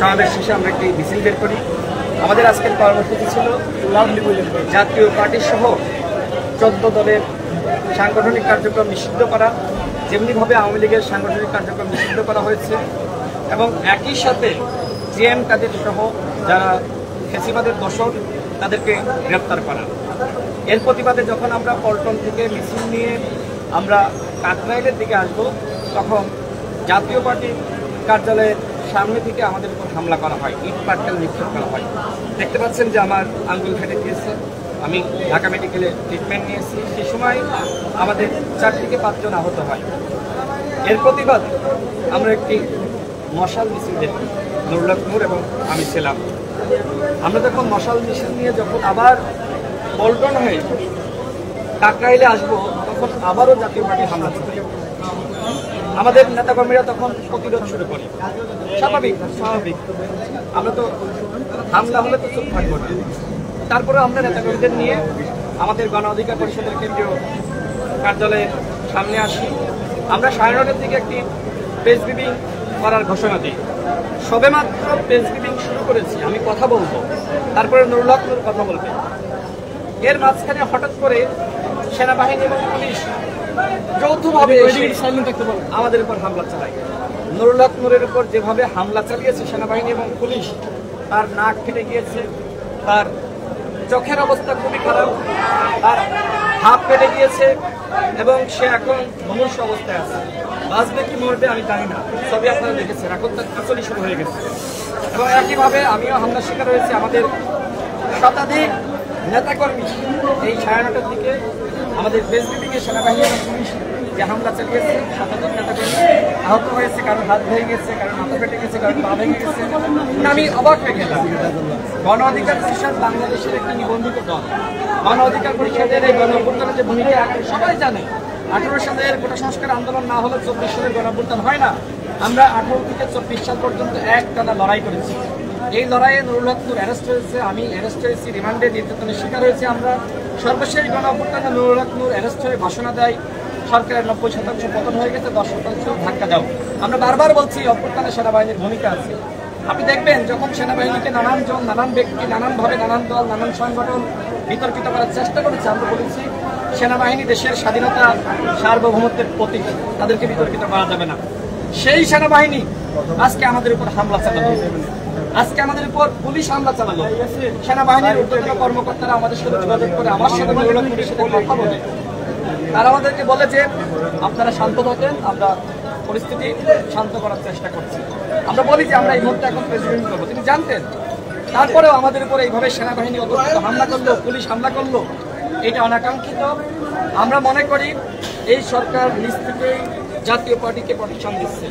সমাবেশ শেষে আমরা একটি মিছিল বের করি। আমাদের আজকের কর্মসূচি ছিল জাতীয় পার্টি সহ 14 দলের সাংগঠনিক কার্যক্রম নিষিদ্ধ করা, যেমনিভাবে আওয়ামী লীগের সাংগঠনিক কার্যক্রম নিষিদ্ধ করা হয়েছে, এবং একই সাথে জিএম কাদের সহ যারা ফ্যাসিবাদের দোষর তাদেরকে গ্রেপ্তার করা। এর প্রতিবাদে যখন আমরা পল্টন থেকে মিছিল নিয়ে আমরা কাকরাইলের দিকে আসব, তখন জাতীয় পার্টির কার্যালয়ের সামনে থেকে আমাদের উপর হামলা করা হয়, ইট পাটকেল নিক্ষেপ করা হয়। দেখতে পাচ্ছেন যে আমার আঙ্গুল ফেটে গিয়েছে, আমি ঢাকা মেডিকেলে ট্রিটমেন্ট নিয়েছি। সেই সময় আমাদের 4 থেকে 5 জন আহত হয়। এর প্রতিবাদ আমরা একটি মশাল মিছিল দেখি, নুরুল নূর এবং আমি ছিলাম। আমরা যখন মশাল মিছিল নিয়ে যখন আবার পল্টন হয়ে কাকরাইলে আসবো, তখন আবারও জাতীয় পার্টি হামলা চলে। আমাদের নেতাকর্মীরা তখন প্রতিরোধ শুরু করে। স্বাভাবিক, আমরা তো হামলা হলে তো চুপ থাকবো না। তারপরে আমরা নেতাকর্মীদের নিয়ে আমাদের গণ অধিকার পরিষদের কেন্দ্রীয় কার্যালয়ের সামনে আসি। আমরা 9:30টার দিকে একটি প্রেস ব্রিফিং করার ঘোষণা দিই। সবেমাত্র প্রেস ব্রিফিং শুরু করেছি, আমি কথা বলবো, তারপরে নুরুল নূর কথা বলবে। এর মাঝখানে হঠাৎ করে সেনাবাহিনী এবং পুলিশ যৌথভাবে আমাদের উপর হামলা চালায়। নুরুল নূরের উপর যেভাবে হামলা চালিয়েছে সেনাবাহিনী এবং পুলিশ, তার নাক ফেটে গিয়েছে, তার চোখের অবস্থা খুবই খারাপ, তার হাত ফেটে গিয়েছে এবং সে এখন মুমূর্ষু অবস্থায় আছে। বাঁচবে কি মরবে আমি জানি না, সবই আপনারা দেখেছেন। এখন তার খিচুড়ি শুরু হয়ে গেছে এবং একইভাবে আমিও হামলার শিকার হয়েছি। আমাদের শতাধিক নেতাকর্মী এই 9:30টার দিকে আমাদের প্রেস ব্রিফিংয়ে সেনাবাহিনী এবং পুলিশ যে হামলা চালিয়েছে, শতাধিক নেতাকর্মী আহত হয়েছে, কারণ হাত ভেঙে গেছে, কারণ মাথা ফেটে গেছে, কারণ পা ভেঙে গেছে। আমি অবাক হয়ে গেলাম। গণ অধিকার পরিষদ বাংলাদেশের একটি নিবন্ধিত দল। গণ অধিকার পরিষদের এই গণ অভ্যুত্থানের যে ভূমিকা সবাই জানে। 18 সালের কোটা সংস্কার আন্দোলন না হলে 24 সালের গণ অভ্যুত্থান হয় না। আমরা 18 থেকে 24 সাল পর্যন্ত একটানা লড়াই করেছি। এই লড়াইয়ে নুরুল নূর অ্যারেস্ট হয়েছে, আমি অ্যারেস্ট হয়েছি, রিমান্ডে নির্যাতনের শিকার হয়েছে আমরা। সর্বশেষ গণ অভ্যুত্থানে নুরুল নূর অ্যারেস্ট হয়ে ঘোষণা দেয় সরকারের 90% পতন হয়ে গেছে, 10% ধাক্কা দাও। আমরা বারবার বলছি অভ্যুত্থানে সেনাবাহিনীর ভূমিকা আছে। আপনি দেখবেন যখন সেনাবাহিনীকে নানান জন, নানান ব্যক্তি, নানানভাবে, নানান দল, নানান সংগঠন বিতর্কিত করার চেষ্টা করেছে, আমরা বলেছি সেনাবাহিনী দেশের স্বাধীনতা, সার্বভৌমত্বের প্রতীক, তাদেরকে বিতর্কিত করা যাবে না। সেই সেনাবাহিনী আজকে আমাদের উপর হামলা চালালো, আজকে আমাদের উপর পুলিশ হামলা চালালো। সেনাবাহিনীর ঊর্ধ্বতন কর্মকর্তারা আমাদের সাথে যোগাযোগ করে আমার সাথে পুলিশের সাথে কথা বলে তারা আমাদেরকে বলে যে আপনারা শান্ত থাকেন, আমরা পরিস্থিতি শান্ত করার চেষ্টা করছি। আমরা বলি যে আমরা এই মুহূর্তে এখন প্রেসিডেন্ট করবো, তিনি জানতেন। তারপরেও আমাদের উপরে এইভাবে সেনাবাহিনী হামলা করলো, পুলিশ হামলা করলো, এটা অনাকাঙ্ক্ষিত। আমরা মনে করি এই সরকার নিজ থেকেই জাতীয় পার্টিকে প্রোটেকশন দিচ্ছে।